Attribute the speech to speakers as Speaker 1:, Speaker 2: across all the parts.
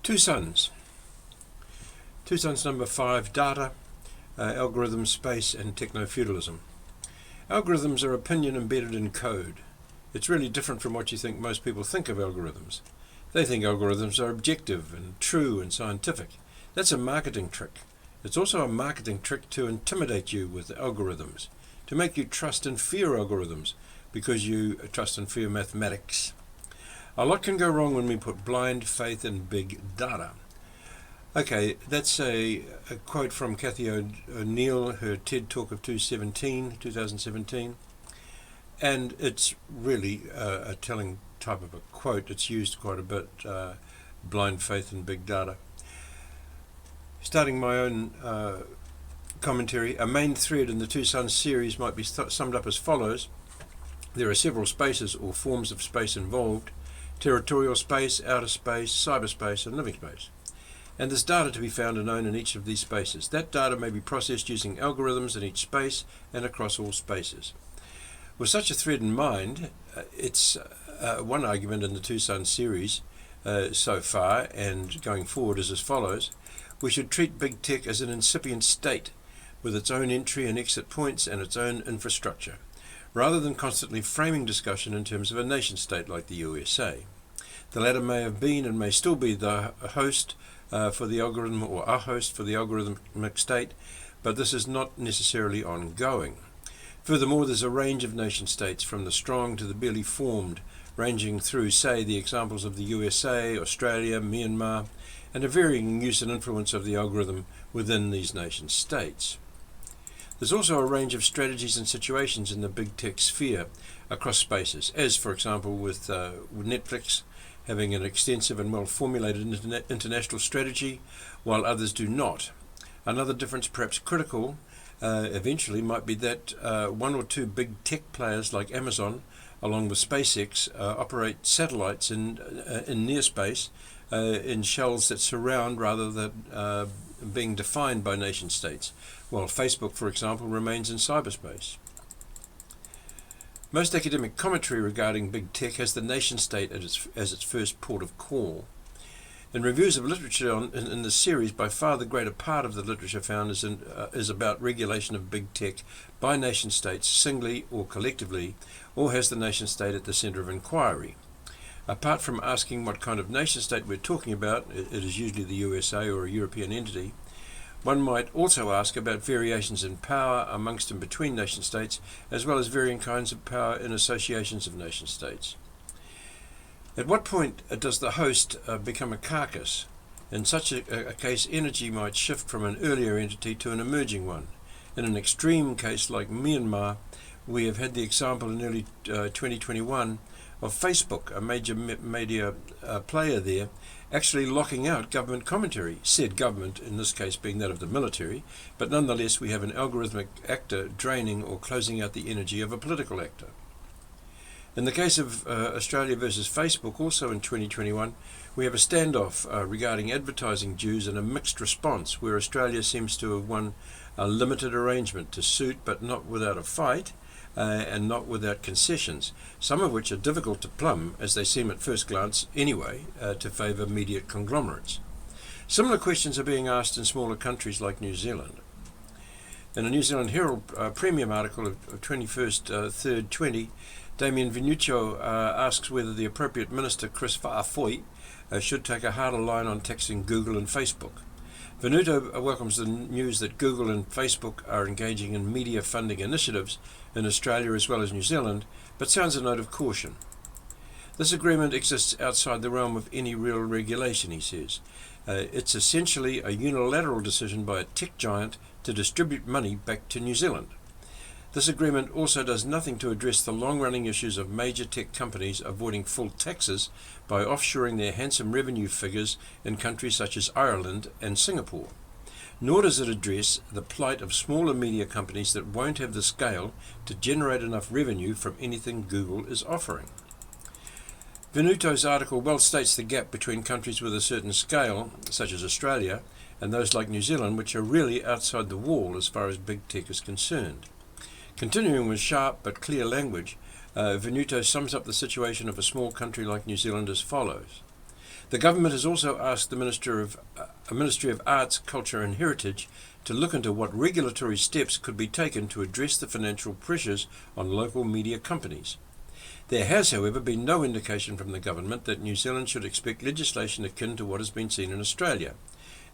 Speaker 1: Two Sons. Two Sons number 5, Data, Algorithm, Space, and Techno Feudalism. Algorithms are opinion embedded in code. It's really different from what you think most people think of algorithms. They think algorithms are objective and true and scientific. That's a marketing trick. It's also a marketing trick to intimidate you with algorithms, to make you trust and fear algorithms because you trust and fear mathematics. A lot can go wrong when we put blind faith in big data. Okay, that's a quote from Cathy O'Neill, her TED Talk of 2017, and it's really a telling type of a quote. It's used quite a bit, blind faith in big data. Starting my own commentary, a main thread in the Two Sons series might be summed up as follows. There are several spaces or forms of space involved: territorial space, outer space, cyberspace, and living space. And there's data to be found and known in each of these spaces. That data may be processed using algorithms in each space and across all spaces. With such a thread in mind, it's one argument in the Two Sons series so far and going forward is as follows. We should treat big tech as an incipient state with its own entry and exit points and its own infrastructure, rather than constantly framing discussion in terms of a nation state like the USA. The latter may have been and may still be the host for the algorithm, or a host for the algorithmic state, but this is not necessarily ongoing. Furthermore, there's a range of nation states, from the strong to the barely formed, ranging through, say, the examples of the USA, Australia, Myanmar, and a varying use and influence of the algorithm within these nation states. There's also a range of strategies and situations in the big tech sphere across spaces, as, for example, with Netflix having an extensive and well-formulated international strategy, while others do not. Another difference, perhaps critical, eventually might be that one or two big tech players like Amazon, along with SpaceX, operate satellites in near space, in shells that surround rather than being defined by nation states, while Facebook, for example, remains in cyberspace. Most academic commentary regarding big tech has the nation state as its first port of call. In reviews of literature in this series, by far the greater part of the literature found is about regulation of big tech by nation states singly or collectively, or has the nation state at the center of inquiry. Apart from asking what kind of nation state we're talking about, it is usually the USA or a European entity, one might also ask about variations in power amongst and between nation states, as well as varying kinds of power in associations of nation states. At what point does the host become a carcass? In such a case, energy might shift from an earlier entity to an emerging one. In an extreme case like Myanmar, we have had the example in early 2021 of Facebook, a major media player there, actually locking out government commentary, said government in this case being that of the military, but nonetheless we have an algorithmic actor draining or closing out the energy of a political actor. In the case of Australia versus Facebook, also in 2021, we have a standoff regarding advertising dues and a mixed response, where Australia seems to have won a limited arrangement to suit, but not without a fight, and not without concessions, some of which are difficult to plumb, as they seem at first glance anyway, to favour media conglomerates. Similar questions are being asked in smaller countries like New Zealand. In a New Zealand Herald Premium article of 21st 3rd 20, Damien Venuto asks whether the appropriate minister, Chris Whaafoy, should take a harder line on taxing Google and Facebook. Venuto welcomes the news that Google and Facebook are engaging in media funding initiatives in Australia as well as New Zealand, but sounds a note of caution. This agreement exists outside the realm of any real regulation, he says. It's essentially a unilateral decision by a tech giant to distribute money back to New Zealand. This agreement also does nothing to address the long-running issues of major tech companies avoiding full taxes by offshoring their handsome revenue figures in countries such as Ireland and Singapore. Nor does it address the plight of smaller media companies that won't have the scale to generate enough revenue from anything Google is offering. Venuto's article well states the gap between countries with a certain scale, such as Australia, and those like New Zealand, which are really outside the wall as far as big tech is concerned. Continuing with sharp but clear language, Venuto sums up the situation of a small country like New Zealand as follows. The government has also asked the Ministry of Arts, Culture and Heritage to look into what regulatory steps could be taken to address the financial pressures on local media companies. There has, however, been no indication from the government that New Zealand should expect legislation akin to what has been seen in Australia.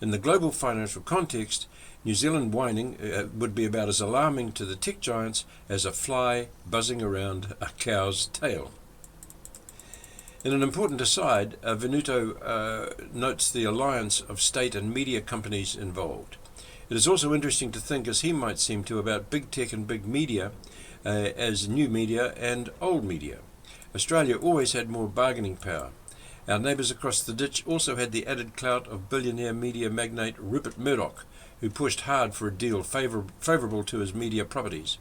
Speaker 1: In the global financial context, New Zealand whining would be about as alarming to the tech giants as a fly buzzing around a cow's tail. In an important aside, Venuto notes the alliance of state and media companies involved. It is also interesting to think, as he might seem to, about big tech and big media as new media and old media. Australia always had more bargaining power. Our neighbours across the ditch also had the added clout of billionaire media magnate Rupert Murdoch, who pushed hard for a deal favourable to his media properties.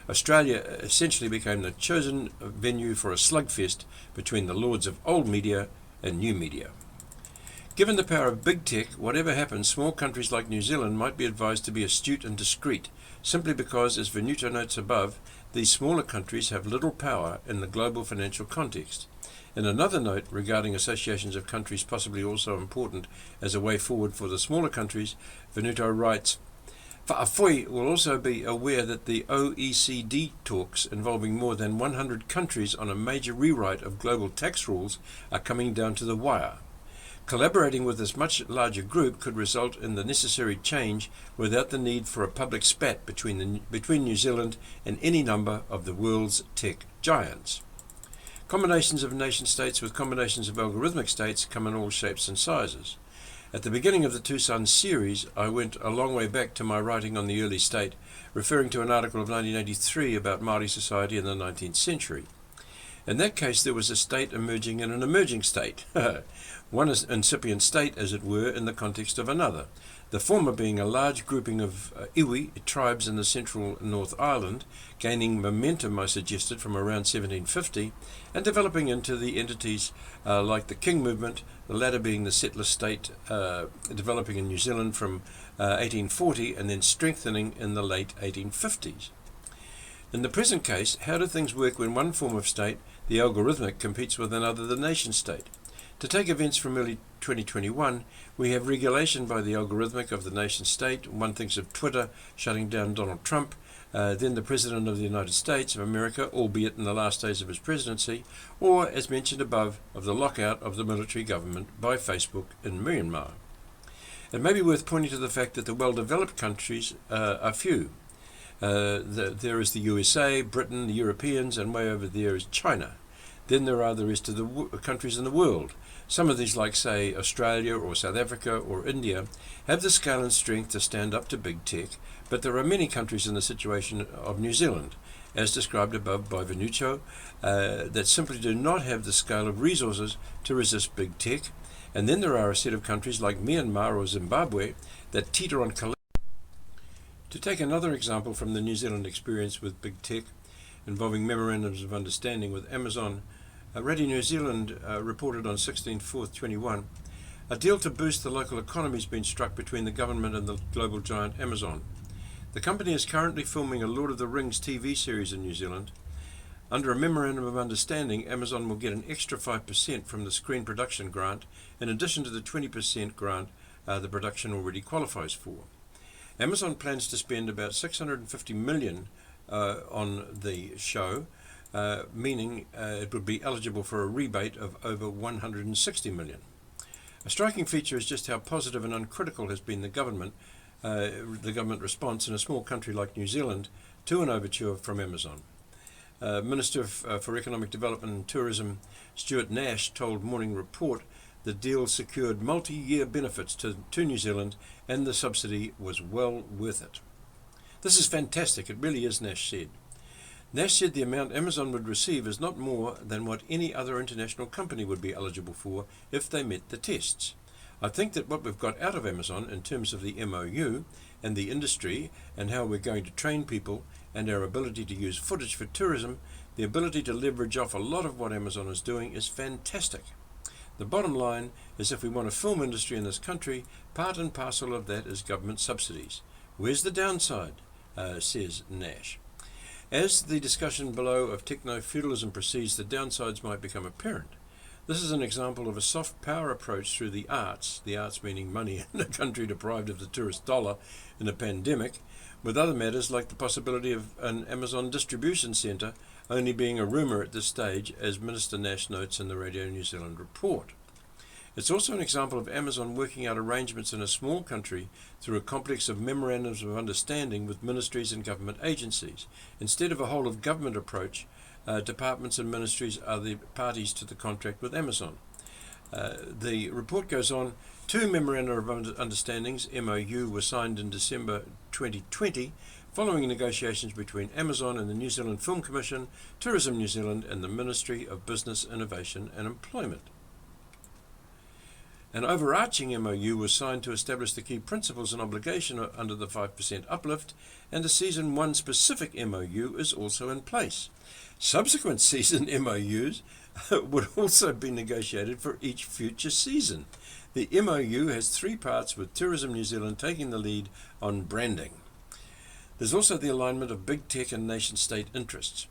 Speaker 1: Australia essentially became the chosen venue for a slugfest between the lords of old media and new media. Given the power of big tech, whatever happens, small countries like New Zealand might be advised to be astute and discreet, simply because, as Venuto notes above, these smaller countries have little power in the global financial context. In another note regarding associations of countries possibly also important as a way forward for the smaller countries, Venuto writes, Whaafoi will also be aware that the OECD talks involving more than 100 countries on a major rewrite of global tax rules are coming down to the wire. Collaborating with this much larger group could result in the necessary change without the need for a public spat between New Zealand and any number of the world's tech giants. Combinations of nation-states with combinations of algorithmic states come in all shapes and sizes. At the beginning of the Two Suns series, I went a long way back to my writing on the early state, referring to an article of 1983 about Māori society in the 19th century. In that case, there was a state emerging in an emerging state, one incipient state, as it were, in the context of another, the former being a large grouping of iwi, tribes in the central North Island, gaining momentum, I suggested, from around 1750, and developing into the entities like the King movement, the latter being the settler state developing in New Zealand from 1840 and then strengthening in the late 1850s. In the present case, how do things work when one form of state, the algorithmic, competes with another, the nation state? To take events from early 2021, we have regulation by the algorithmic of the nation state. One thinks of Twitter shutting down Donald Trump, then the President of the United States of America, albeit in the last days of his presidency, or, as mentioned above, of the lockout of the military government by Facebook in Myanmar. It may be worth pointing to the fact that the well-developed countries are few. There is the USA, Britain, the Europeans, and way over there is China. Then there are the rest of the countries in the world. Some of these, like, say, Australia or South Africa or India, have the scale and strength to stand up to big tech, but there are many countries in the situation of New Zealand, as described above by Venuto, that simply do not have the scale of resources to resist big tech. And then there are a set of countries like Myanmar or Zimbabwe that teeter on collapse. To take another example from the New Zealand experience with big tech, involving memorandums of understanding with Amazon, Radio New Zealand reported on 16/4/21, a deal to boost the local economy has been struck between the government and the global giant Amazon. The company is currently filming a Lord of the Rings TV series in New Zealand. Under a memorandum of understanding, Amazon will get an extra 5% from the screen production grant, in addition to the 20% grant the production already qualifies for. Amazon plans to spend about $650 million on the show, meaning it would be eligible for a rebate of over $160 million. A striking feature is just how positive and uncritical has been the government response in a small country like New Zealand to an overture from Amazon. Minister for Economic Development and Tourism Stuart Nash told Morning Report the deal secured multi-year benefits to New Zealand and the subsidy was well worth it. This is fantastic, it really is, Nash said. Nash said the amount Amazon would receive is not more than what any other international company would be eligible for if they met the tests. I think that what we've got out of Amazon in terms of the MOU and the industry and how we're going to train people and our ability to use footage for tourism, the ability to leverage off a lot of what Amazon is doing is fantastic. The bottom line is if we want a film industry in this country, part and parcel of that is government subsidies. Where's the downside? Says Nash. As the discussion below of Techno Feudalism proceeds, the downsides might become apparent. This is an example of a soft power approach through the arts meaning money in a country deprived of the tourist dollar in a pandemic, with other matters like the possibility of an Amazon distribution centre only being a rumour at this stage, as Minister Nash notes in the Radio New Zealand report. It's also an example of Amazon working out arrangements in a small country through a complex of memorandums of understanding with ministries and government agencies. Instead of a whole-of-government approach, departments and ministries are the parties to the contract with Amazon. The report goes on, 2 memoranda of understandings, MOU, were signed in December 2020, following negotiations between Amazon and the New Zealand Film Commission, Tourism New Zealand and the Ministry of Business, Innovation and Employment. An overarching MOU was signed to establish the key principles and obligation under the 5% uplift, and a Season 1 specific MOU is also in place. Subsequent season MOUs would also be negotiated for each future season. The MOU has 3 parts, with Tourism New Zealand taking the lead on branding. There's also the alignment of big tech and nation-state interests.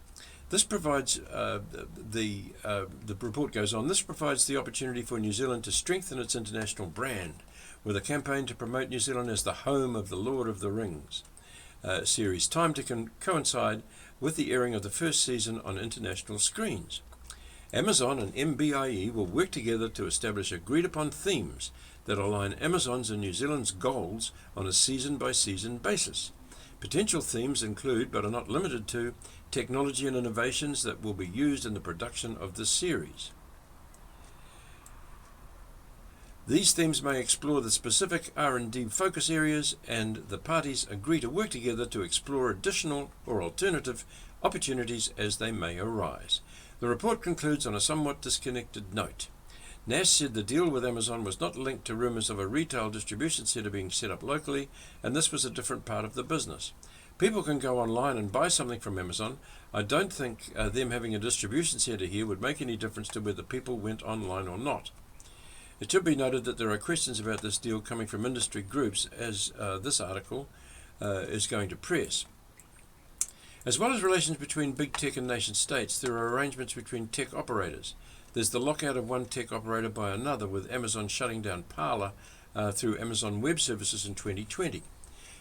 Speaker 1: This provides, the report goes on, this provides the opportunity for New Zealand to strengthen its international brand with a campaign to promote New Zealand as the home of the Lord of the Rings series, timed to coincide with the airing of the first season on international screens. Amazon and MBIE will work together to establish agreed-upon themes that align Amazon's and New Zealand's goals on a season-by-season basis. Potential themes include, but are not limited to, technology and innovations that will be used in the production of this series. These themes may explore the specific R&D focus areas, and the parties agree to work together to explore additional or alternative opportunities as they may arise. The report concludes on a somewhat disconnected note. Nash said the deal with Amazon was not linked to rumours of a retail distribution centre being set up locally, and this was a different part of the business. People can go online and buy something from Amazon. I don't think them having a distribution centre here would make any difference to whether people went online or not. It should be noted that there are questions about this deal coming from industry groups, as this article is going to press. As well as relations between big tech and nation states, there are arrangements between tech operators. There's the lockout of one tech operator by another, with Amazon shutting down Parler through Amazon Web Services in 2020.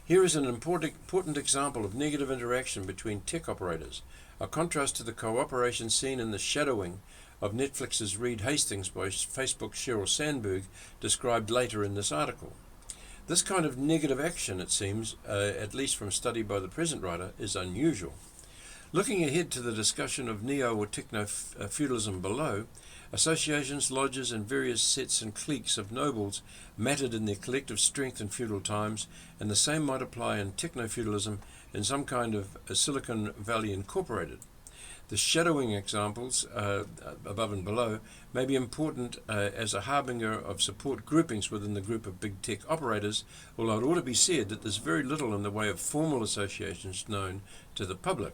Speaker 1: Here is an important example of negative interaction between tech operators, a contrast to the cooperation seen in the shadowing of Netflix's Reed Hastings by Facebook's Sheryl Sandberg, described later in this article. This kind of negative action, it seems, at least from study by the present writer, is unusual. Looking ahead to the discussion of neo or techno feudalism below, associations, lodges, and various sets and cliques of nobles mattered in their collective strength in feudal times, and the same might apply in techno feudalism in some kind of Silicon Valley Incorporated. The shadowing examples above and below may be important as a harbinger of support groupings within the group of big tech operators, although it ought to be said that there's very little in the way of formal associations known to the public.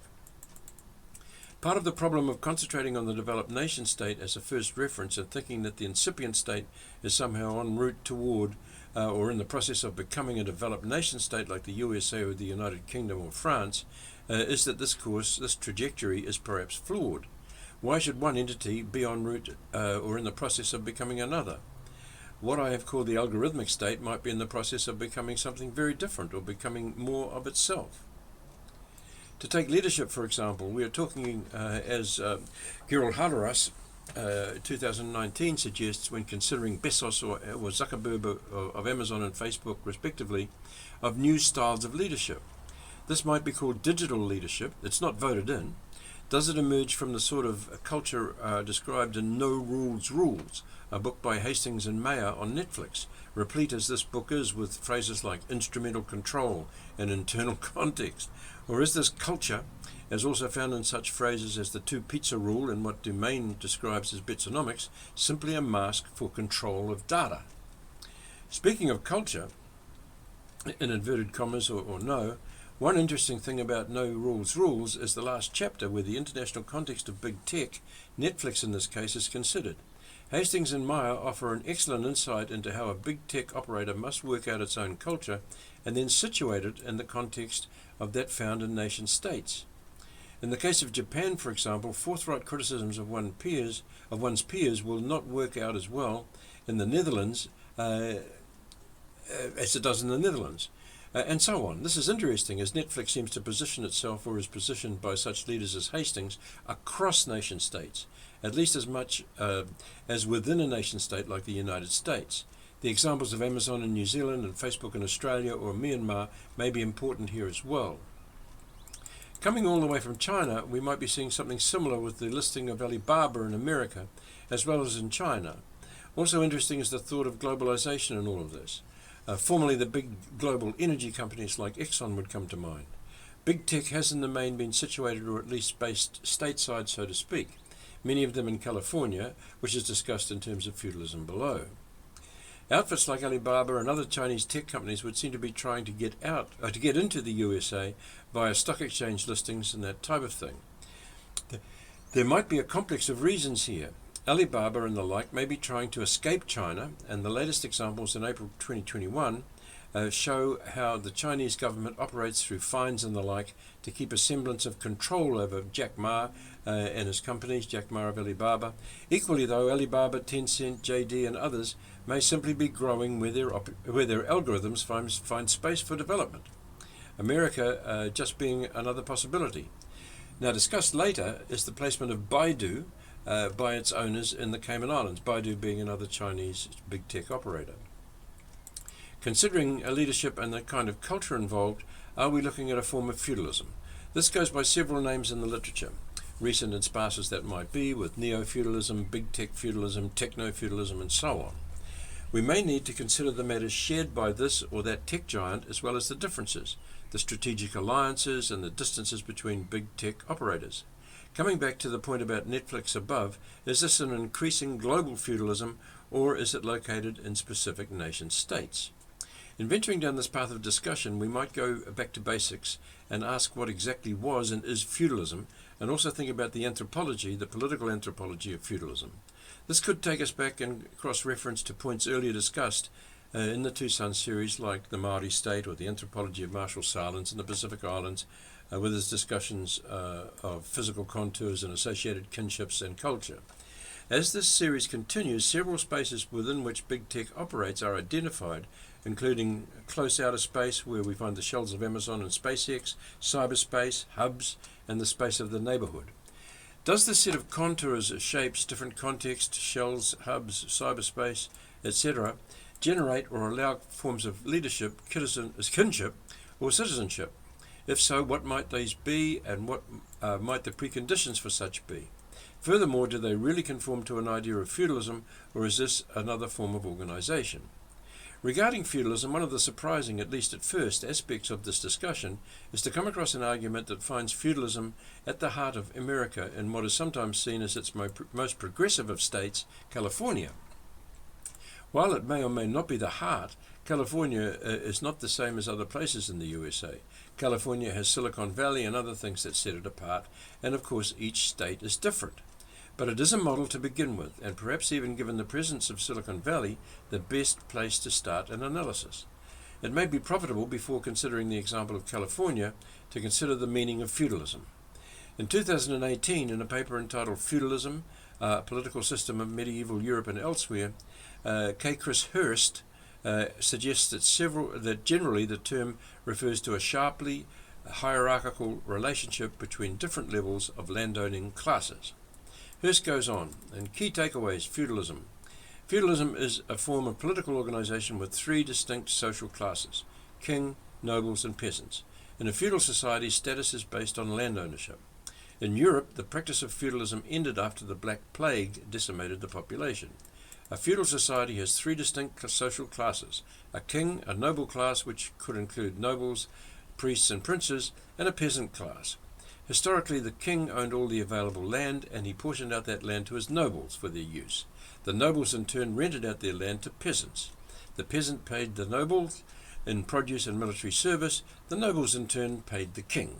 Speaker 1: Part of the problem of concentrating on the developed nation state as a first reference and thinking that the incipient state is somehow en route toward or in the process of becoming a developed nation state like the USA or the United Kingdom or France is that this trajectory is perhaps flawed. Why should one entity be en route or in the process of becoming another? What I have called the algorithmic state might be in the process of becoming something very different or becoming more of itself. To take leadership, for example, we are talking, as Gerald Haderas, 2019 suggests, when considering Bezos or Zuckerberg of Amazon and Facebook, respectively, of new styles of leadership. This might be called digital leadership. It's not voted in. Does it emerge from the sort of culture described in No Rules Rules, a book by Hastings and Mayer on Netflix, replete as this book is with phrases like instrumental control and internal context? Or is this culture, as also found in such phrases as the two-pizza rule and what Dumaine describes as Betsonomics, simply a mask for control of data? Speaking of culture, in inverted commas or no, one interesting thing about No Rules Rules is the last chapter where the international context of big tech, Netflix in this case, is considered. Hastings and Meyer offer an excellent insight into how a big tech operator must work out its own culture and then situate it in the context of that found in nation states. In the case of Japan, for example, forthright criticisms of one's peers will not work out as well in the Netherlands as it does in the Netherlands, and so on. This is interesting, as Netflix seems to position itself, or is positioned by such leaders as Hastings, across nation states, at least as much as within a nation state like the United States. The examples of Amazon in New Zealand and Facebook in Australia or Myanmar may be important here as well. Coming all the way from China, we might be seeing something similar with the listing of Alibaba in America, as well as in China. Also interesting is the thought of globalization in all of this. Formerly, the big global energy companies like Exxon would come to mind. Big tech has in the main been situated, or at least based stateside, so to speak, many of them in California, which is discussed in terms of feudalism below. Outfits like Alibaba and other Chinese tech companies would seem to be trying to get into the USA via stock exchange listings and that type of thing. There might be a complex of reasons here. Alibaba and the like may be trying to escape China, and the latest examples in April 2021 show how the Chinese government operates through fines and the like to keep a semblance of control over Jack Ma and his companies, Jack Ma of Alibaba. Equally though, Alibaba, Tencent, JD and others may simply be growing where their algorithms find space for development. America just being another possibility. Now, discussed later is the placement of Baidu by its owners in the Cayman Islands, Baidu being another Chinese big tech operator. Considering leadership and the kind of culture involved, are we looking at a form of feudalism? This goes by several names in the literature, recent and sparse as that might be, with neo-feudalism, big tech feudalism, techno feudalism and so on. We may need to consider the matters shared by this or that tech giant, as well as the differences, the strategic alliances and the distances between big tech operators. Coming back to the point about Netflix above, is this an increasing global feudalism, or is it located in specific nation states? In venturing down this path of discussion, we might go back to basics and ask what exactly was and is feudalism, and also think about the anthropology, the political anthropology of feudalism. This could take us back and cross-reference to points earlier discussed in the Two Sons series, like the Maori state or the anthropology of Marshall Sahlins in the Pacific Islands, with his discussions of physical contours and associated kinships and culture. As this series continues, several spaces within which big tech operates are identified, including close outer space, where we find the shells of Amazon and SpaceX, cyberspace, hubs, and the space of the neighborhood. Does this set of contours, shapes, different contexts, shells, hubs, cyberspace, etc., generate or allow forms of leadership, kinship, or citizenship? If so, what might these be, and what might the preconditions for such be? Furthermore, do they really conform to an idea of feudalism, or is this another form of organization? Regarding feudalism, one of the surprising, at least at first, aspects of this discussion is to come across an argument that finds feudalism at the heart of America in what is sometimes seen as its most progressive of states, California. While it may or may not be the heart, California is not the same as other places in the USA. California has Silicon Valley and other things that set it apart, and of course each state is different. But it is a model to begin with, and perhaps even given the presence of Silicon Valley, the best place to start an analysis. It may be profitable, before considering the example of California, to consider the meaning of feudalism. In 2018, in a paper entitled Feudalism, a Political System of Medieval Europe and Elsewhere, K. Chris Hurst suggests that generally the term refers to a sharply hierarchical relationship between different levels of landowning classes. Hurst goes on, and key takeaways: feudalism. Feudalism is a form of political organization with three distinct social classes: king, nobles, and peasants. In a feudal society, status is based on land ownership. In Europe, the practice of feudalism ended after the Black Plague decimated the population. A feudal society has three distinct social classes: a king, a noble class, which could include nobles, priests, and princes, and a peasant class. Historically, the king owned all the available land, and he portioned out that land to his nobles for their use. The nobles in turn rented out their land to peasants. The peasant paid the nobles in produce and military service. The nobles in turn paid the king.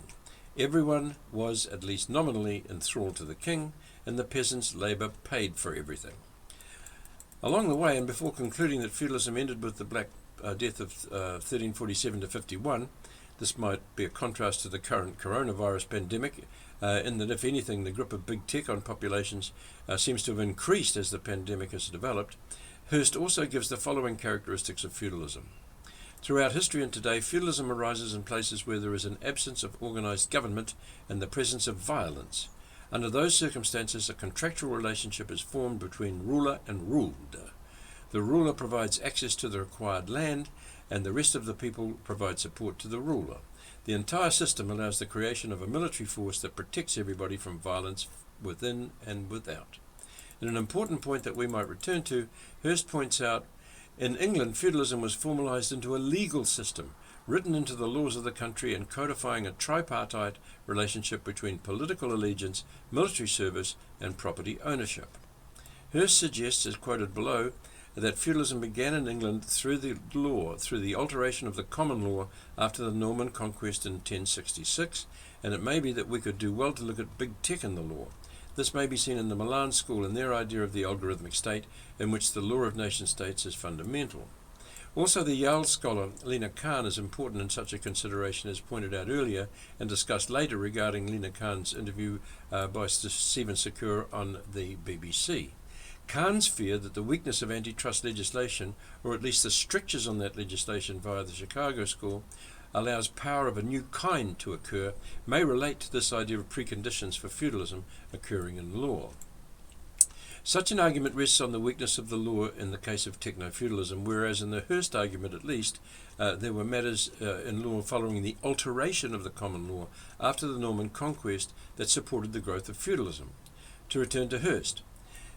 Speaker 1: Everyone was, at least nominally, enthralled to the king, and the peasants' labour paid for everything. Along the way, and before concluding that feudalism ended with the Black Death of 1347 to 51, This might be a contrast to the current coronavirus pandemic, in that, if anything, the grip of big tech on populations seems to have increased as the pandemic has developed. Hirst also gives the following characteristics of feudalism. Throughout history and today, feudalism arises in places where there is an absence of organized government and the presence of violence. Under those circumstances, a contractual relationship is formed between ruler and ruled. The ruler provides access to the required land, and the rest of the people provide support to the ruler. The entire system allows the creation of a military force that protects everybody from violence within and without. In an important point that we might return to, Hirst points out, in England, feudalism was formalized into a legal system, written into the laws of the country and codifying a tripartite relationship between political allegiance, military service, and property ownership. Hirst suggests, as quoted below, that feudalism began in England through the alteration of the common law after the Norman conquest in 1066, and it may be that we could do well to look at big tech in the law. This may be seen in the Milan School and their idea of the algorithmic state, in which the law of nation-states is fundamental. Also, the Yale scholar Lena Khan is important in such a consideration, as pointed out earlier and discussed later regarding Lena Khan's interview by Stephen Secure on the BBC. Khan's fear that the weakness of antitrust legislation, or at least the strictures on that legislation via the Chicago School, allows power of a new kind to occur, may relate to this idea of preconditions for feudalism occurring in law. Such an argument rests on the weakness of the law in the case of techno-feudalism, whereas in the Hirst argument at least, there were matters in law following the alteration of the common law after the Norman conquest that supported the growth of feudalism. To return to Hirst,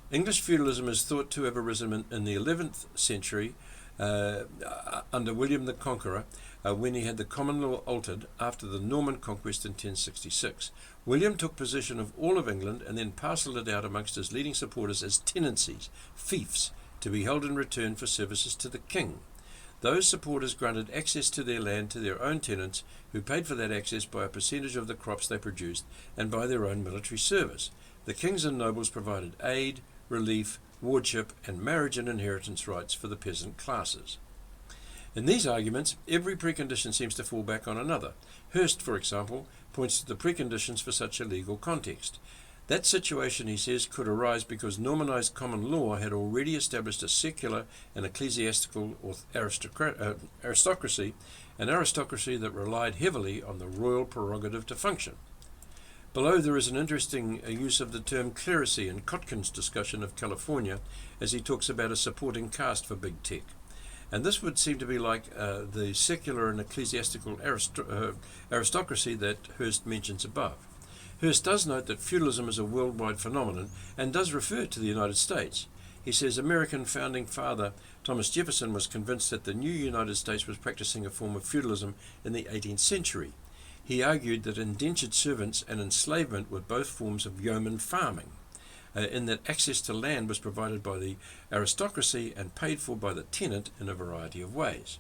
Speaker 1: English feudalism is thought to have arisen in the 11th century under William the Conqueror, when he had the common law altered after the Norman conquest in 1066. William took possession of all of England and then parcelled it out amongst his leading supporters as tenancies, fiefs, to be held in return for services to the king. Those supporters granted access to their land to their own tenants, who paid for that access by a percentage of the crops they produced and by their own military service. The kings and nobles provided aid, relief, wardship, and marriage and inheritance rights for the peasant classes. In these arguments, every precondition seems to fall back on another. Hirst, for example, points to the preconditions for such a legal context. That situation, he says, could arise because Normanized common law had already established a secular and ecclesiastical aristocracy, an aristocracy that relied heavily on the royal prerogative to function. Below there is an interesting use of the term clerisy in Kotkin's discussion of California, as he talks about a supporting caste for big tech. And this would seem to be like the secular and ecclesiastical aristocracy that Hirst mentions above. Hirst does note that feudalism is a worldwide phenomenon and does refer to the United States. He says American founding father Thomas Jefferson was convinced that the new United States was practicing a form of feudalism in the 18th century. He argued that indentured servants and enslavement were both forms of yeoman farming, in that access to land was provided by the aristocracy and paid for by the tenant in a variety of ways.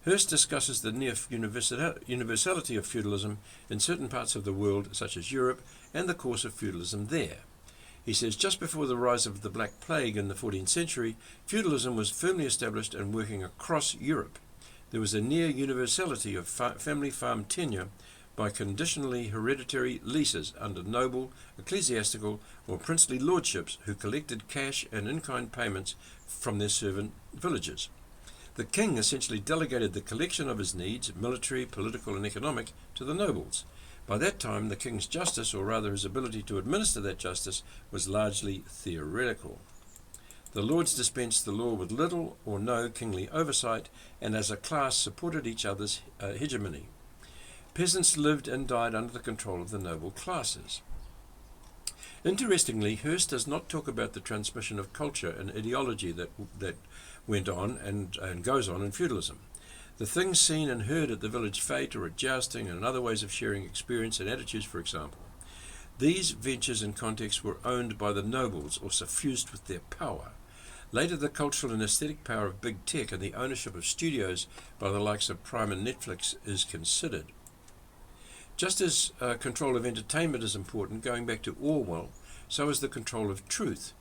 Speaker 1: Hirst discusses the near universality of feudalism in certain parts of the world, such as Europe, and the course of feudalism there. He says just before the rise of the Black Plague in the 14th century, feudalism was firmly established and working across Europe. There was a near universality of family farm tenure by conditionally hereditary leases under noble, ecclesiastical, or princely lordships who collected cash and in-kind payments from their servant villages. The king essentially delegated the collection of his needs, military, political, and economic, to the nobles. By that time, the king's justice, or rather his ability to administer that justice, was largely theoretical. The lords dispensed the law with little or no kingly oversight, and as a class supported each other's hegemony. Peasants lived and died under the control of the noble classes. Interestingly, Hirst does not talk about the transmission of culture and ideology that went on and goes on in feudalism. The things seen and heard at the village fete or at jousting and other ways of sharing experience and attitudes, for example. These ventures and contexts were owned by the nobles or suffused with their power. Later, the cultural and aesthetic power of big tech and the ownership of studios by the likes of Prime and Netflix is considered. Just as control of entertainment is important, going back to Orwell, so is the control of truth.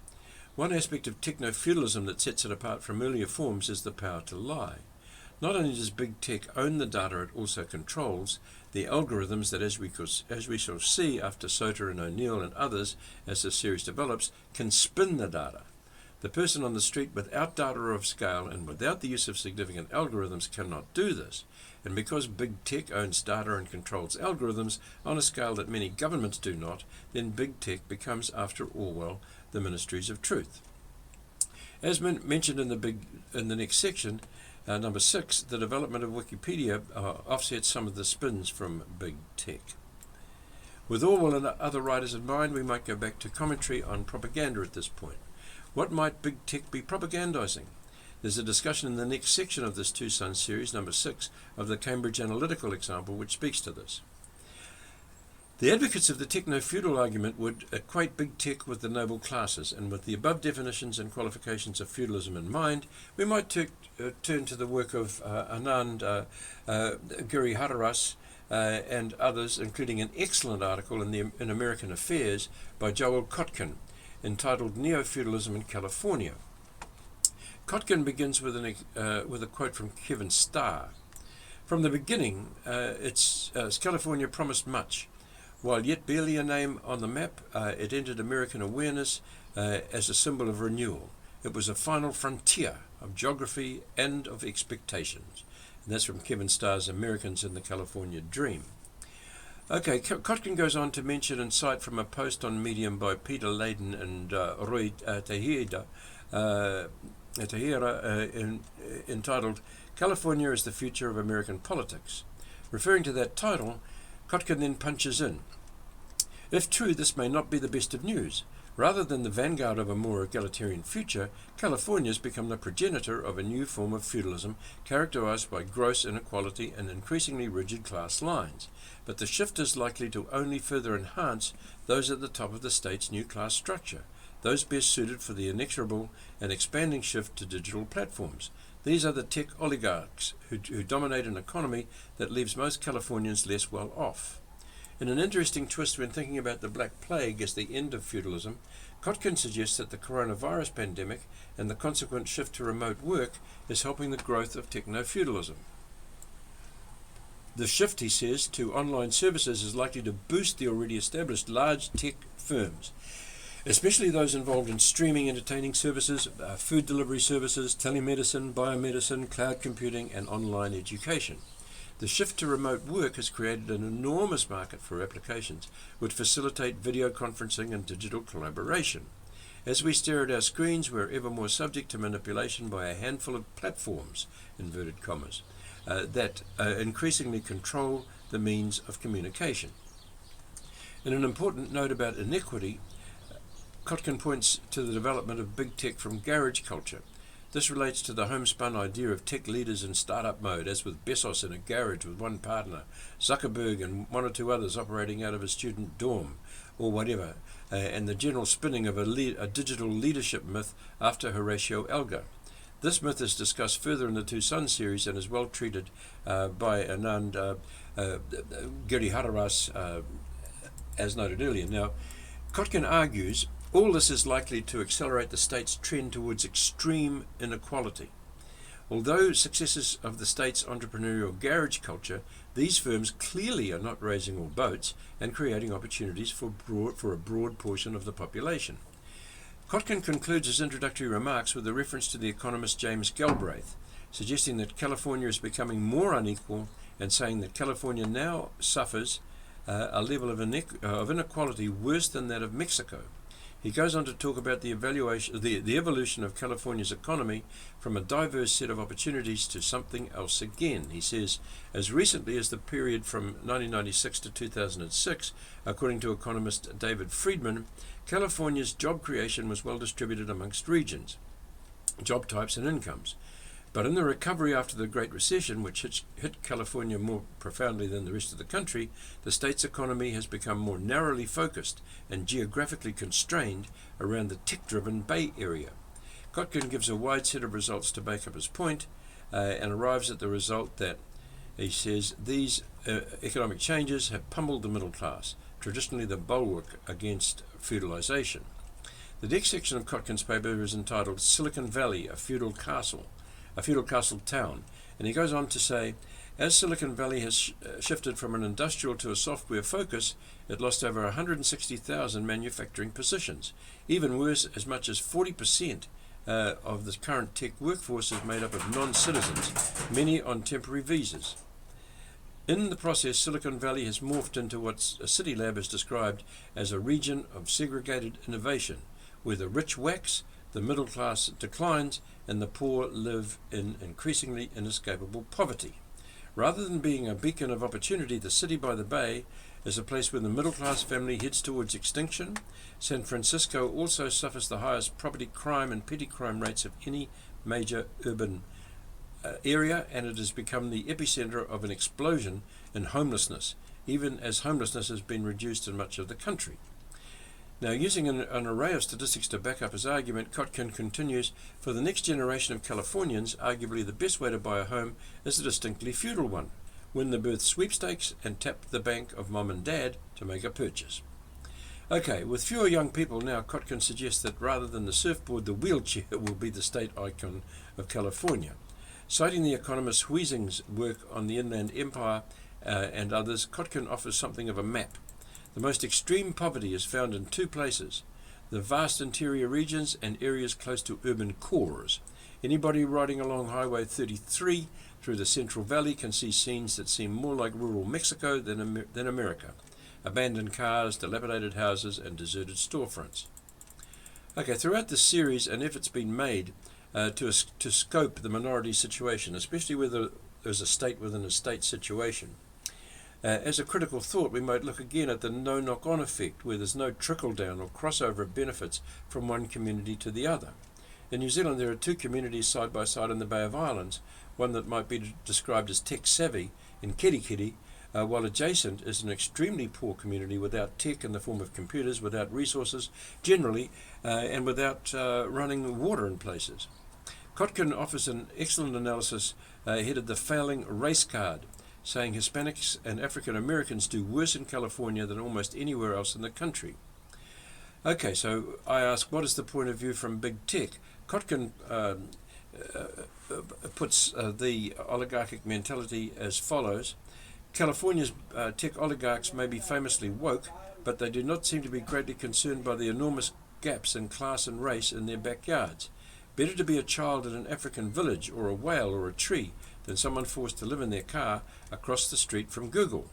Speaker 1: One aspect of techno-feudalism that sets it apart from earlier forms is the power to lie. Not only does big tech own the data, it also controls the algorithms that, as we shall see after Soter and O'Neill and others, as the series develops, can spin the data. The person on the street without data of scale and without the use of significant algorithms cannot do this. And because big tech owns data and controls algorithms on a scale that many governments do not, then big tech becomes, after Orwell, the ministries of truth. As mentioned in the next section, number 6, the development of Wikipedia offsets some of the spins from big tech. With Orwell and other writers in mind, we might go back to commentary on propaganda at this point. What might big tech be propagandizing? There's a discussion in the next section of this Two Sons series, number 6, of the Cambridge Analytical example, which speaks to this. The advocates of the techno-feudal argument would equate big tech with the noble classes, and with the above definitions and qualifications of feudalism in mind, we might turn to the work of Anand Giridharadas and others, including an excellent article in American Affairs by Joel Kotkin, entitled Neo-Feudalism in California. Kotkin begins with a quote from Kevin Starr. From the beginning, California promised much. While yet barely a name on the map, it entered American awareness as a symbol of renewal. It was a final frontier of geography and of expectations. And that's from Kevin Starr's Americans in the California Dream. Okay, Kotkin goes on to mention and cite from a post on Medium by Peter Layden and Roy Teixeira, entitled California is the Future of American Politics. Referring to that title, Kotkin then punches in. If true, this may not be the best of news. Rather than the vanguard of a more egalitarian future, California has become the progenitor of a new form of feudalism characterized by gross inequality and increasingly rigid class lines. But the shift is likely to only further enhance those at the top of the state's new class structure, those best suited for the inexorable and expanding shift to digital platforms. These are the tech oligarchs who dominate an economy that leaves most Californians less well off. In an interesting twist when thinking about the Black Plague as the end of feudalism, Kotkin suggests that the coronavirus pandemic and the consequent shift to remote work is helping the growth of techno-feudalism. The shift, he says, to online services is likely to boost the already established large tech firms, especially those involved in streaming entertaining services, food delivery services, telemedicine, biomedicine, cloud computing, and online education. The shift to remote work has created an enormous market for applications which facilitate video conferencing and digital collaboration. As we stare at our screens, we're ever more subject to manipulation by a handful of platforms, inverted commas, that increasingly control the means of communication. In an important note about inequity, Kotkin points to the development of big tech from garage culture. This relates to the homespun idea of tech leaders in startup mode, as with Bezos in a garage with one partner, Zuckerberg and one or two others operating out of a student dorm, or whatever, and the general spinning of a digital leadership myth after Horatio Alger. This myth is discussed further in the Two Sons series and is well treated by Anand Giridharadas, as noted earlier. Now, Kotkin argues all this is likely to accelerate the state's trend towards extreme inequality. Although successes of the state's entrepreneurial garage culture, these firms clearly are not raising all boats and creating opportunities for a broad portion of the population. Kotkin concludes his introductory remarks with a reference to the economist James Galbraith, suggesting that California is becoming more unequal and saying that California now suffers a level of inequality worse than that of Mexico. He goes on to talk about the evolution of California's economy from a diverse set of opportunities to something else again. He says, as recently as the period from 1996 to 2006, according to economist David Friedman, California's job creation was well distributed amongst regions, job types and incomes. But in the recovery after the Great Recession, which hit California more profoundly than the rest of the country, the state's economy has become more narrowly focused and geographically constrained around the tech-driven Bay Area. Kotkin gives a wide set of results to back up his point and arrives at the result that, he says, these economic changes have pummeled the middle class, traditionally the bulwark against feudalization. The next section of Kotkin's paper is entitled Silicon Valley, a Feudal Castle, a feudal castle town. And he goes on to say, as Silicon Valley has shifted from an industrial to a software focus, it lost over 160,000 manufacturing positions. Even worse, as much as 40% of the current tech workforce is made up of non-citizens, many on temporary visas. In the process, Silicon Valley has morphed into what City Lab has described as a region of segregated innovation, where the rich wax, the middle class declines, and the poor live in increasingly inescapable poverty. Rather than being a beacon of opportunity, the city by the bay is a place where the middle-class family heads towards extinction. San Francisco also suffers the highest property crime and petty crime rates of any major urban area, and it has become the epicenter of an explosion in homelessness, even as homelessness has been reduced in much of the country. Now, using an array of statistics to back up his argument, Kotkin continues, for the next generation of Californians, arguably the best way to buy a home is a distinctly feudal one. Win the birth sweepstakes and tap the bank of mom and dad to make a purchase. Okay, with fewer young people now, Kotkin suggests that rather than the surfboard, the wheelchair will be the state icon of California. Citing the economist Huizing's work on the Inland Empire and others, Kotkin offers something of a map. The most extreme poverty is found in two places: the vast interior regions and areas close to urban cores. Anybody riding along Highway 33 through the Central Valley can see scenes that seem more like rural Mexico than America. Abandoned cars, dilapidated houses, and deserted storefronts. Okay, throughout this series, an effort's been made to scope the minority situation, especially where there's a state within a state situation. As a critical thought, we might look again at the no knock-on effect, where there's no trickle-down or crossover of benefits from one community to the other. In New Zealand, there are two communities side by side in the Bay of Islands, one that might be described as tech-savvy in Kirikiri, while adjacent is an extremely poor community without tech in the form of computers, without resources generally, and without running water in places. Kotkin offers an excellent analysis headed the failing race card, saying Hispanics and African Americans do worse in California than almost anywhere else in the country. Okay, so I ask, what is the point of view from big tech? Kotkin puts the oligarchic mentality as follows. California's tech oligarchs may be famously woke, but they do not seem to be greatly concerned by the enormous gaps in class and race in their backyards. Better to be a child in an African village or a whale or a tree than someone forced to live in their car across the street from Google.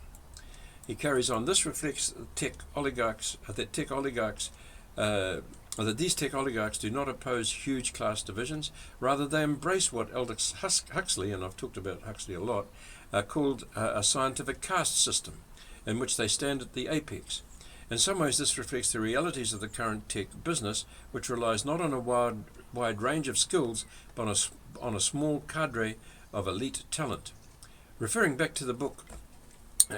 Speaker 1: He carries on, this reflects that these tech oligarchs do not oppose huge class divisions. Rather, they embrace what Aldous Huxley, and I've talked about Huxley a lot, called a scientific caste system, in which they stand at the apex. In some ways, this reflects the realities of the current tech business, which relies not on a wide range of skills, but on a small cadre of elite talent. Referring back to the book,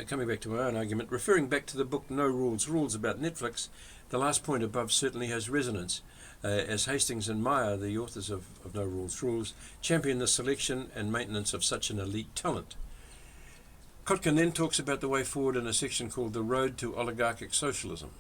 Speaker 1: coming back to my own argument, referring back to the book No Rules, Rules about Netflix, the last point above certainly has resonance, as Hastings and Meyer, the authors of No Rules, Rules, champion the selection and maintenance of such an elite talent. Kotkin then talks about the way forward in a section called The Road to Oligarchic Socialism.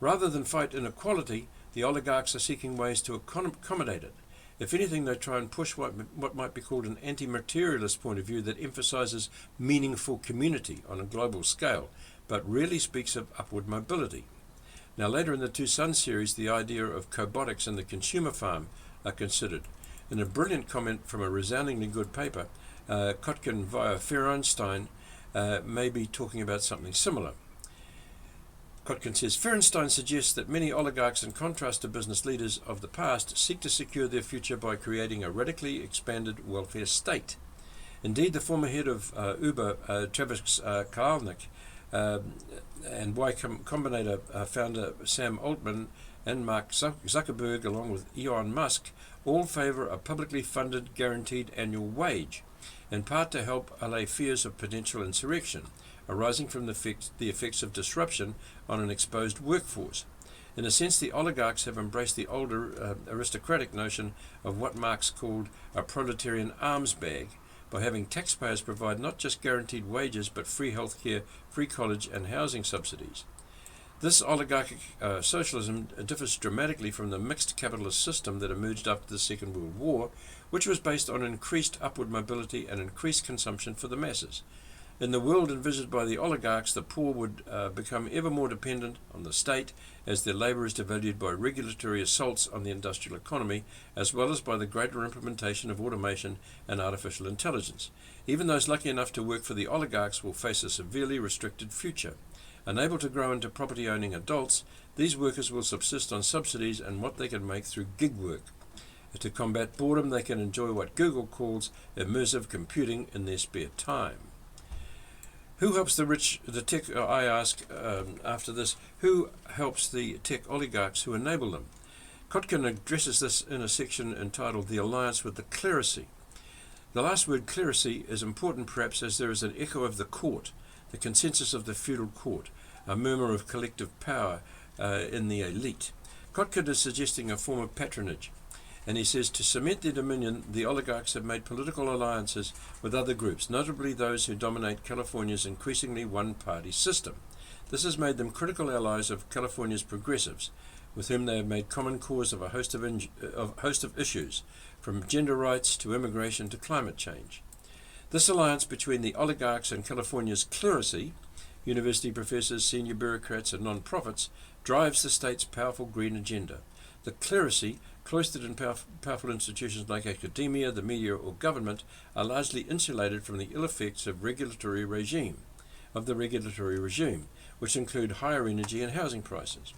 Speaker 1: Rather than fight inequality, the oligarchs are seeking ways to accommodate it. If anything, they try and push what might be called an anti-materialist point of view that emphasizes meaningful community on a global scale, but rarely speaks of upward mobility. Now, later in the Two Sons series, the idea of cobotics and the consumer farm are considered. In a brilliant comment from a resoundingly good paper, Kotkin via Fehrenstein may be talking about something similar. Kotkin says, Fehrenstein suggests that many oligarchs, in contrast to business leaders of the past, seek to secure their future by creating a radically expanded welfare state. Indeed, the former head of Uber, Travis Kalanick, and Y Combinator founder Sam Altman and Mark Zuckerberg, along with Elon Musk, all favor a publicly funded guaranteed annual wage, in part to help allay fears of potential insurrection arising from the effects of disruption on an exposed workforce. In a sense, the oligarchs have embraced the older aristocratic notion of what Marx called a proletarian arms bag, by having taxpayers provide not just guaranteed wages but free healthcare, free college and housing subsidies. This oligarchic socialism differs dramatically from the mixed capitalist system that emerged after the Second World War, which was based on increased upward mobility and increased consumption for the masses. In the world envisaged by the oligarchs, the poor would become ever more dependent on the state as their labour is devalued by regulatory assaults on the industrial economy, as well as by the greater implementation of automation and artificial intelligence. Even those lucky enough to work for the oligarchs will face a severely restricted future. Unable to grow into property-owning adults, these workers will subsist on subsidies and what they can make through gig work. To combat boredom, they can enjoy what Google calls immersive computing in their spare time. Who helps the rich, the tech, I ask after this, who helps the tech oligarchs who enable them? Kotkin addresses this in a section entitled The Alliance with the Clerisy. The last word, clerisy, is important perhaps as there is an echo of the court, the consensus of the feudal court, a murmur of collective power in the elite. Kotkin is suggesting a form of patronage. And he says, to cement their dominion, the oligarchs have made political alliances with other groups, notably those who dominate California's increasingly one-party system. This has made them critical allies of California's progressives, with whom they have made common cause of a host of issues, from gender rights to immigration to climate change. This alliance between the oligarchs and California's clerisy, university professors, senior bureaucrats, and non-profits, drives the state's powerful green agenda. The clerisy, cloistered in powerful institutions like academia, the media, or government, are largely insulated from the ill effects of the regulatory regime, which include higher energy and housing prices.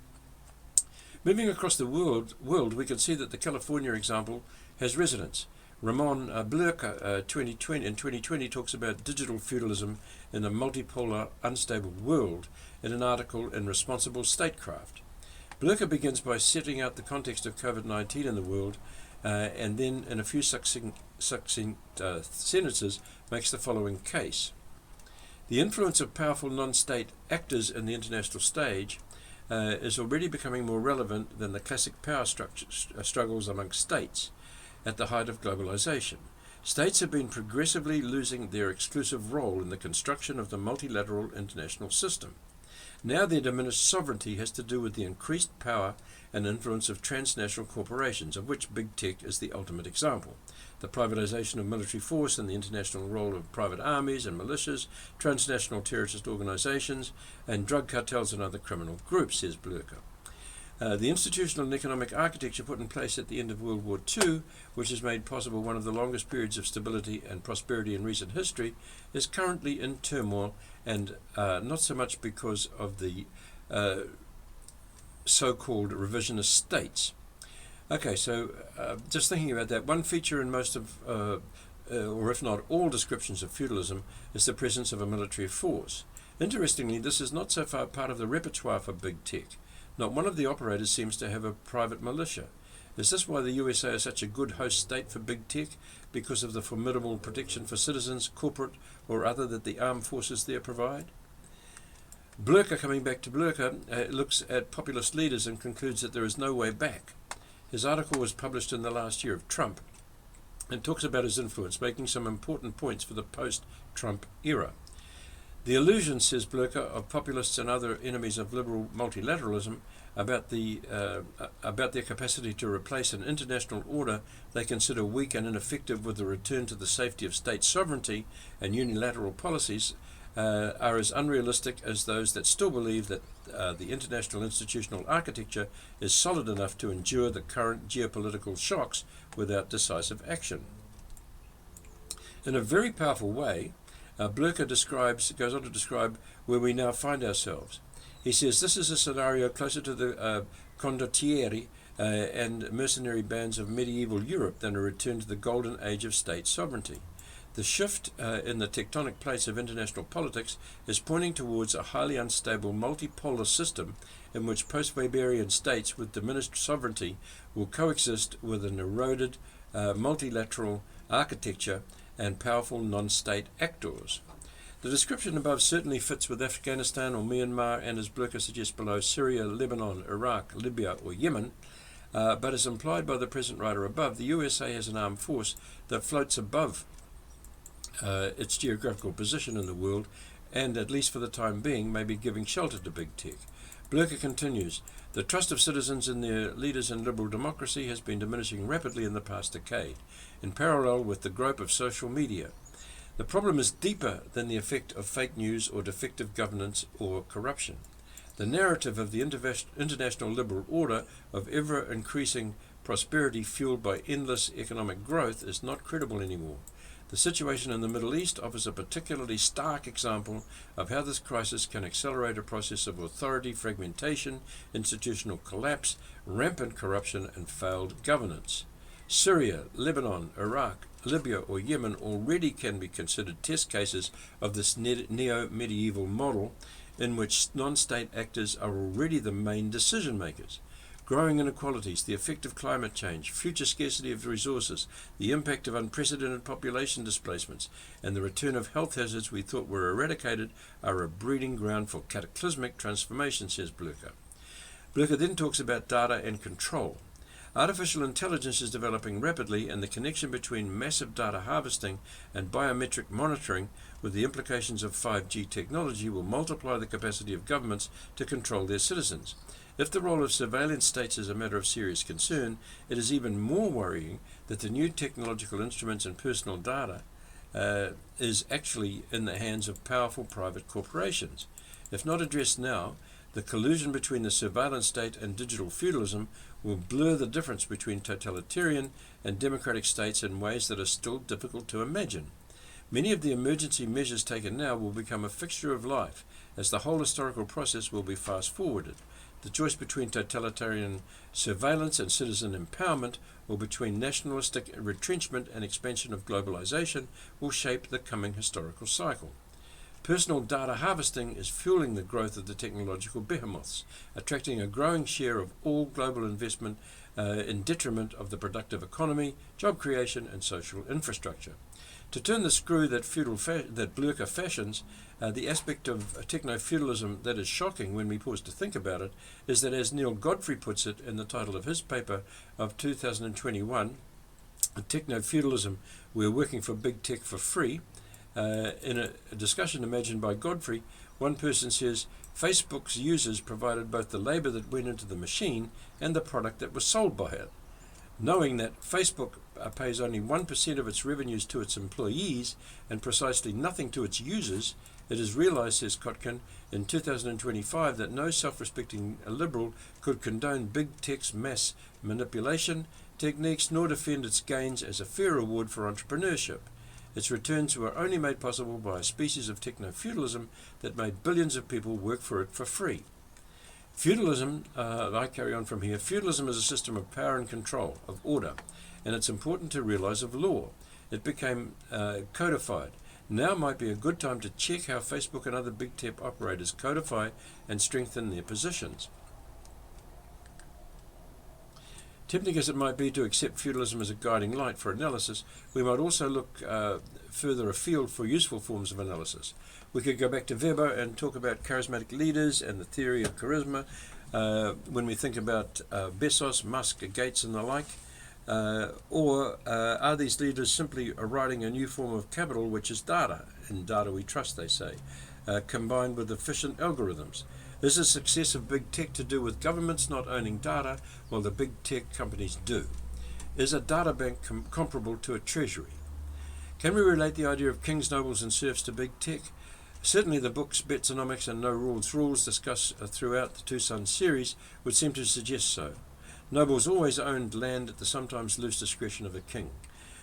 Speaker 1: Moving across the world, we can see that the California example has resonance. Ramon Blurker in 2020 talks about digital feudalism in a multipolar, unstable world in an article in Responsible Statecraft. Blurker begins by setting out the context of COVID-19 in the world, and then in a few succinct sentences makes the following case. The influence of powerful non-state actors in the international stage is already becoming more relevant than the classic power struggles amongst states at the height of globalization. States have been progressively losing their exclusive role in the construction of the multilateral international system. Now their diminished sovereignty has to do with the increased power and influence of transnational corporations, of which big tech is the ultimate example. The privatization of military force and the international role of private armies and militias, transnational terrorist organizations, and drug cartels and other criminal groups, says Blurker. The institutional and economic architecture put in place at the end of World War II, which has made possible one of the longest periods of stability and prosperity in recent history, is currently in turmoil, and not so much because of the so-called revisionist states. Okay, so just thinking about that, one feature in most of, or if not all descriptions of feudalism, is the presence of a military force. Interestingly, this is not so far part of the repertoire for big tech. Not one of the operators seems to have a private militia. Is this why the USA is such a good host state for big tech? Because of the formidable protection for citizens, corporate or other, that the armed forces there provide? Blurker, coming back to Blurker, looks at populist leaders and concludes that there is no way back. His article was published in the last year of Trump and talks about his influence, making some important points for the post-Trump era. The illusion, says Blurker, of populists and other enemies of liberal multilateralism about their capacity to replace an international order they consider weak and ineffective with the return to the safety of state sovereignty and unilateral policies are as unrealistic as those that still believe that the international institutional architecture is solid enough to endure the current geopolitical shocks without decisive action. In a very powerful way, Blurker goes on to describe where we now find ourselves. He says this is a scenario closer to the condottieri and mercenary bands of medieval Europe than a return to the golden age of state sovereignty. The shift in the tectonic plates of international politics is pointing towards a highly unstable multipolar system in which post-Weberian states with diminished sovereignty will coexist with an eroded multilateral architecture and powerful non-state actors. The description above certainly fits with Afghanistan or Myanmar and, as Blurker suggests below, Syria, Lebanon, Iraq, Libya or Yemen, but as implied by the present writer above, the USA has an armed force that floats above its geographical position in the world and, at least for the time being, may be giving shelter to big tech. Blurker continues, the trust of citizens in their leaders in liberal democracy has been diminishing rapidly in the past decade, in parallel with the growth of social media. The problem is deeper than the effect of fake news or defective governance or corruption. The narrative of the international liberal order of ever-increasing prosperity fueled by endless economic growth is not credible anymore. The situation in the Middle East offers a particularly stark example of how this crisis can accelerate a process of authority fragmentation, institutional collapse, rampant corruption, and failed governance. Syria, Lebanon, Iraq, Libya, or Yemen already can be considered test cases of this neo-medieval model in which non-state actors are already the main decision makers. Growing inequalities, the effect of climate change, future scarcity of resources, the impact of unprecedented population displacements, and the return of health hazards we thought were eradicated are a breeding ground for cataclysmic transformation, says Blurker. Blurker then talks about data and control. Artificial intelligence is developing rapidly, and the connection between massive data harvesting and biometric monitoring with the implications of 5G technology will multiply the capacity of governments to control their citizens. If the role of surveillance states is a matter of serious concern, it is even more worrying that the new technological instruments and personal data is actually in the hands of powerful private corporations. If not addressed now, the collusion between the surveillance state and digital feudalism will blur the difference between totalitarian and democratic states in ways that are still difficult to imagine. Many of the emergency measures taken now will become a fixture of life, as the whole historical process will be fast-forwarded. The choice between totalitarian surveillance and citizen empowerment, or between nationalistic retrenchment and expansion of globalization, will shape the coming historical cycle. Personal data harvesting is fueling the growth of the technological behemoths, attracting a growing share of all global investment in detriment of the productive economy, job creation, and social infrastructure. To turn the screw that Blurker fashions, the aspect of techno-feudalism that is shocking when we pause to think about it is that, as Neil Godfrey puts it in the title of his paper of 2021, Techno-Feudalism, We're Working for Big Tech for Free, in a discussion imagined by Godfrey, one person says, Facebook's users provided both the labor that went into the machine and the product that was sold by it. Knowing that Facebook pays only 1% of its revenues to its employees and precisely nothing to its users, it is realized, says Kotkin, in 2025 that no self-respecting liberal could condone big tech's mass manipulation techniques nor defend its gains as a fair reward for entrepreneurship. Its returns were only made possible by a species of techno-feudalism that made billions of people work for it for free. Feudalism, I carry on from here, feudalism is a system of power and control, of order, and it's important to realize of law. It became codified. Now might be a good time to check how Facebook and other big tech operators codify and strengthen their positions. Tempting as it might be to accept feudalism as a guiding light for analysis, we might also look further afield for useful forms of analysis. We could go back to Weber and talk about charismatic leaders and the theory of charisma when we think about Bezos, Musk, Gates and the like. Or are these leaders simply writing a new form of capital, which is data? In data we trust, they say, combined with efficient algorithms. Is the success of big tech to do with governments not owning data while the big tech companies do? Is a data bank comparable to a treasury? Can we relate the idea of kings, nobles and serfs to big tech? Certainly the books Betsonomics and No Rules discussed throughout the Two Sons series would seem to suggest so. Nobles always owned land at the sometimes loose discretion of a king.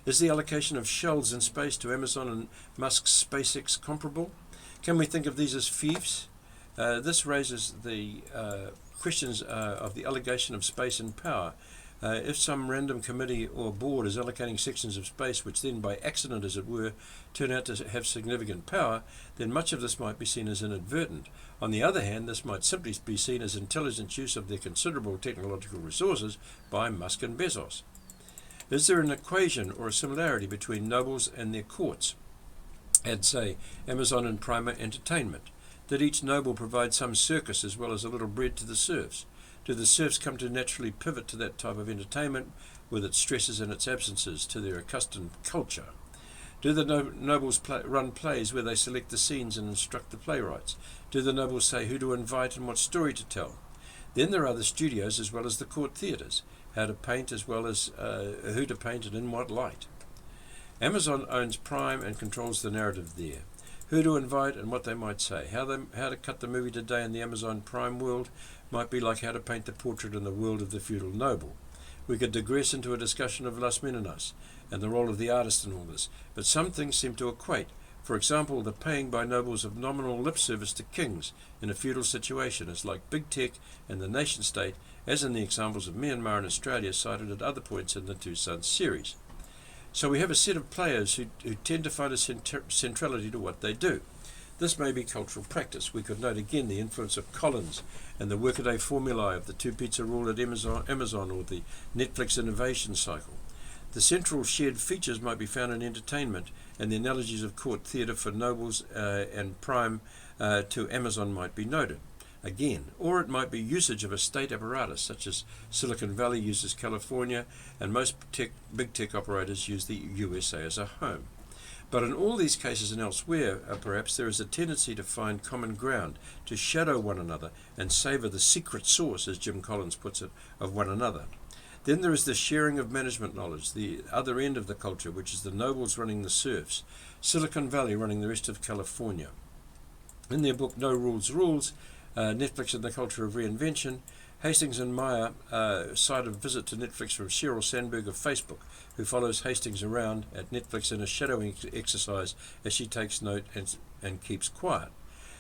Speaker 1: Is the allocation of shells in space to Amazon and Musk's SpaceX comparable? Can we think of these as fiefs? This raises the questions of the allocation of space and power. If some random committee or board is allocating sections of space which then by accident, as it were, turn out to have significant power, then much of this might be seen as inadvertent. On the other hand, this might simply be seen as intelligent use of their considerable technological resources by Musk and Bezos. Is there an equation or a similarity between nobles and their courts? Add, say, Amazon and Prima Entertainment. Did each noble provide some circus as well as a little bread to the serfs? Do the serfs come to naturally pivot to that type of entertainment with its stresses and its absences to their accustomed culture? Do the nobles run plays where they select the scenes and instruct the playwrights? Do the nobles say who to invite and what story to tell? Then there are the studios as well as the court theatres, how to paint as well as who to paint and in what light. Amazon owns Prime and controls the narrative there. Who to invite and what they might say. How to cut the movie today in the Amazon Prime world might be like how to paint the portrait in the world of the feudal noble. We could digress into a discussion of Las Meninas and the role of the artist in all this, but some things seem to equate. For example, the paying by nobles of nominal lip service to kings in a feudal situation is like big tech and the nation state, as in the examples of Myanmar and Australia cited at other points in the Two Sons series. So we have a set of players who tend to find a centrality to what they do. This may be cultural practice. We could note again the influence of Collins and the workaday formulae of the two-pizza rule at Amazon or the Netflix innovation cycle. The central shared features might be found in entertainment, and the analogies of court theatre for nobles and Prime to Amazon might be noted. Again, or it might be usage of a state apparatus, such as Silicon Valley uses California, and most big tech operators use the USA as a home. But in all these cases and elsewhere, perhaps, there is a tendency to find common ground, to shadow one another, and savour the secret sauce, as Jim Collins puts it, of one another. Then there is the sharing of management knowledge, the other end of the culture, which is the nobles running the serfs, Silicon Valley running the rest of California. In their book No Rules Rules, Netflix and the Culture of Reinvention, Hastings and Meyer cite a visit to Netflix from Sheryl Sandberg of Facebook, who follows Hastings around at Netflix in a shadowing exercise as she takes note and keeps quiet.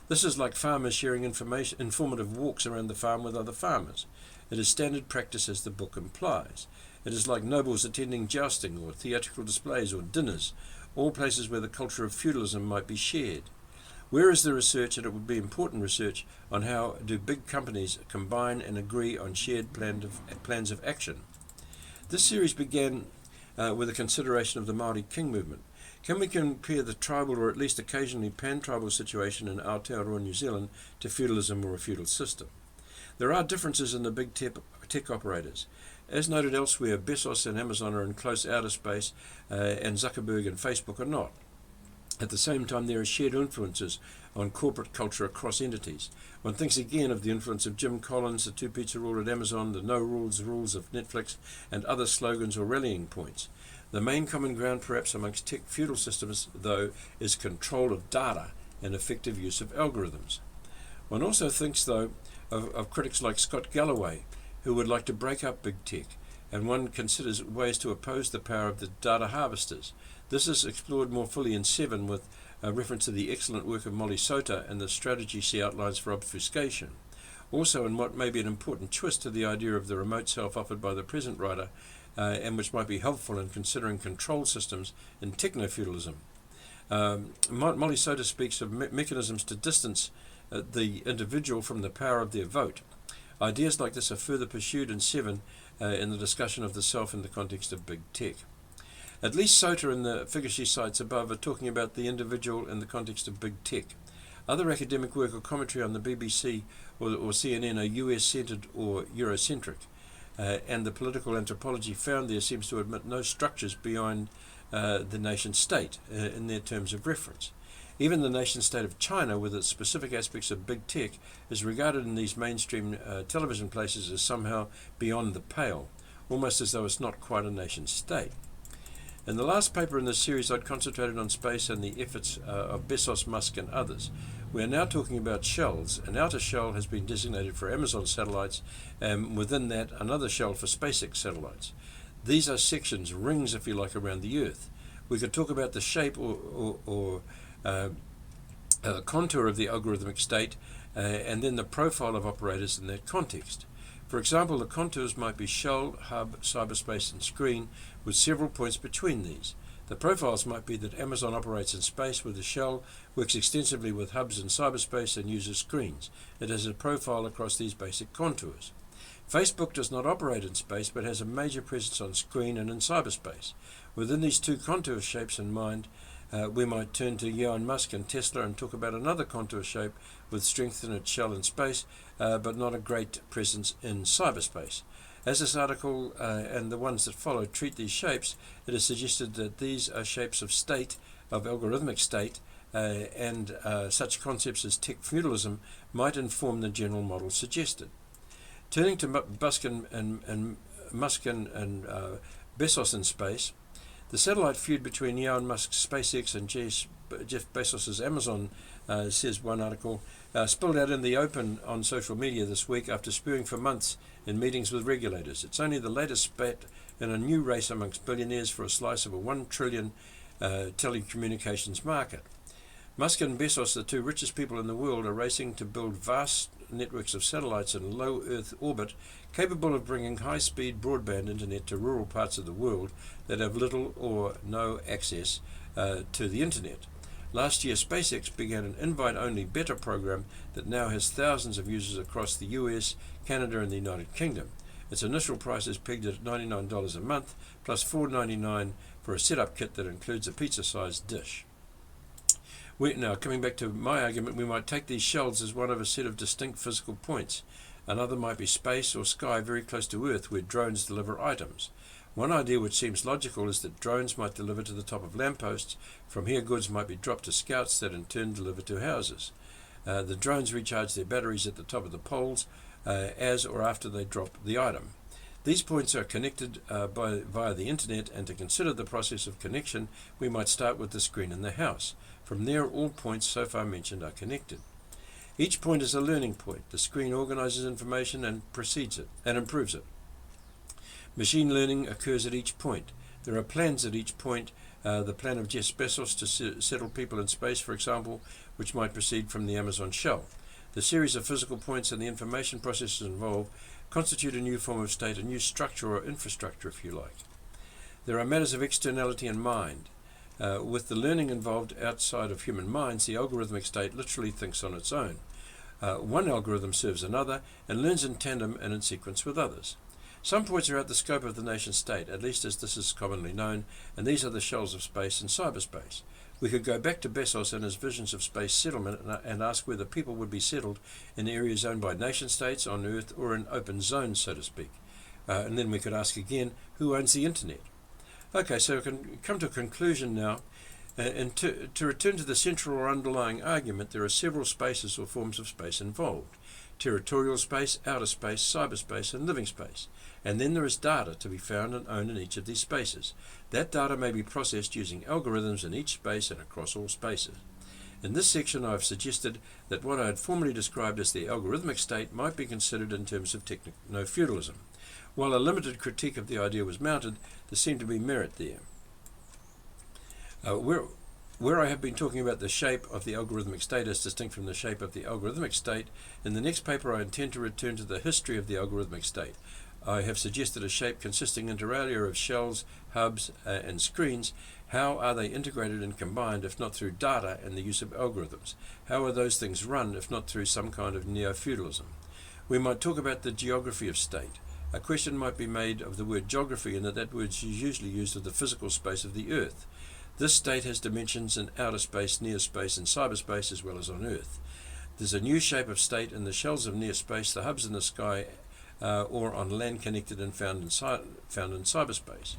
Speaker 1: This is like farmers sharing informative walks around the farm with other farmers. It is standard practice as the book implies. It is like nobles attending jousting or theatrical displays or dinners, all places where the culture of feudalism might be shared. Where is the research, and it would be important research, on how do big companies combine and agree on shared plans of action? This series began with a consideration of the Māori King movement. Can we compare the tribal or at least occasionally pan-tribal situation in Aotearoa, New Zealand, to feudalism or a feudal system? There are differences in the big tech operators. As noted elsewhere, Bezos and Amazon are in close outer space, and Zuckerberg and Facebook are not. At the same time, there are shared influences on corporate culture across entities. One thinks again of the influence of Jim Collins, the two-pizza rule at Amazon, the no rules rules of Netflix, and other slogans or rallying points. The main common ground perhaps amongst tech feudal systems, though, is control of data and effective use of algorithms. One also thinks, though, of critics like Scott Galloway, who would like to break up big tech, and one considers ways to oppose the power of the data harvesters. This is explored more fully in 7 with a reference to the excellent work of Molly Sota and the strategy she outlines for obfuscation. Also in what may be an important twist to the idea of the remote self offered by the present writer, and which might be helpful in considering control systems in Techno Feudalism. Molly Sota speaks of mechanisms to distance the individual from the power of their vote. Ideas like this are further pursued in 7 in the discussion of the self in the context of big tech. At least Sota and the figure she cites above are talking about the individual in the context of big tech. Other academic work or commentary on the BBC or CNN are US-centered or Eurocentric, and the political anthropology found there seems to admit no structures beyond the nation-state in their terms of reference. Even the nation-state of China, with its specific aspects of big tech, is regarded in these mainstream television places as somehow beyond the pale, almost as though it's not quite a nation-state. In the last paper in this series, I'd concentrated on space and the efforts of Bezos, Musk, and others. We are now talking about shells. An outer shell has been designated for Amazon satellites, and within that, another shell for SpaceX satellites. These are sections, rings, if you like, around the Earth. We could talk about the shape or contour of the algorithmic state, and then the profile of operators in that context. For example, the contours might be shell, hub, cyberspace, and screen, with several points between these. The profiles might be that Amazon operates in space with the shell, works extensively with hubs in cyberspace, and uses screens. It has a profile across these basic contours. Facebook does not operate in space, but has a major presence on screen and in cyberspace. Within these two contour shapes in mind, we might turn to Elon Musk and Tesla and talk about another contour shape with strength in its shell in space, but not a great presence in cyberspace. As this article and the ones that follow treat these shapes, it is suggested that these are shapes of state of algorithmic state and such concepts as tech feudalism might inform the general model suggested. Turning to Musk and Bezos in space, the satellite feud between Elon Musk's SpaceX and Jeff Bezos's Amazon, says one article, spilled out in the open on social media this week after spewing for months in meetings with regulators. It's only the latest spat in a new race amongst billionaires for a slice of a $1 trillion telecommunications market. Musk and Bezos, the two richest people in the world, are racing to build vast networks of satellites in low Earth orbit capable of bringing high-speed broadband internet to rural parts of the world that have little or no access to the internet. Last year, SpaceX began an invite-only beta program that now has thousands of users across the US, Canada, and the United Kingdom. Its initial price is pegged at $99 a month, plus $4.99 for a setup kit that includes a pizza-sized dish. Now, coming back to my argument, we might take these shells as one of a set of distinct physical points. Another might be space or sky very close to Earth, where drones deliver items. One idea which seems logical is that drones might deliver to the top of lampposts. From here, goods might be dropped to scouts that in turn deliver to houses. The drones recharge their batteries at the top of the poles as or after they drop the item. These points are connected via the internet, and to consider the process of connection, we might start with the screen in the house. From there, all points so far mentioned are connected. Each point is a learning point. The screen organizes information and precedes it and improves it. Machine learning occurs at each point. There are plans at each point. The plan of Jeff Bezos to settle people in space, for example, which might proceed from the Amazon shell. The series of physical points and the information processes involved constitute a new form of state, a new structure or infrastructure, if you like. There are matters of externality and mind. With the learning involved outside of human minds, the algorithmic state literally thinks on its own. One algorithm serves another and learns in tandem and in sequence with others. Some points are out the scope of the nation-state, at least as this is commonly known, and these are the shells of space and cyberspace. We could go back to Bezos and his visions of space settlement and ask whether people would be settled in areas owned by nation-states on Earth or in open zones, so to speak. And then we could ask again, who owns the internet? Okay, so we can come to a conclusion now. And to return to the central or underlying argument, there are several spaces or forms of space involved. Territorial space, outer space, cyberspace, and living space. And then there is data to be found and owned in each of these spaces. That data may be processed using algorithms in each space and across all spaces. In this section, I have suggested that what I had formerly described as the algorithmic state might be considered in terms of techno feudalism. While a limited critique of the idea was mounted, there seemed to be merit there. Where I have been talking about the shape of the algorithmic state as distinct from the shape of the algorithmic state, in the next paper I intend to return to the history of the algorithmic state. I have suggested a shape consisting inter alia of shells, hubs, and screens. How are they integrated and combined if not through data and the use of algorithms? How are those things run if not through some kind of neo-feudalism? We might talk about the geography of state. A question might be made of the word geography in that word is usually used of the physical space of the Earth. This state has dimensions in outer space, near space, and cyberspace as well as on Earth. There's a new shape of state in the shells of near space, the hubs in the sky, or on land connected and found in cyberspace.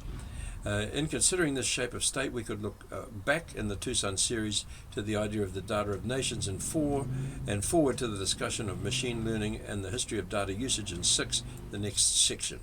Speaker 1: In considering this shape of state, we could look back in the Tucson series to the idea of the data of nations in 4, and forward to the discussion of machine learning and the history of data usage in 6, the next section.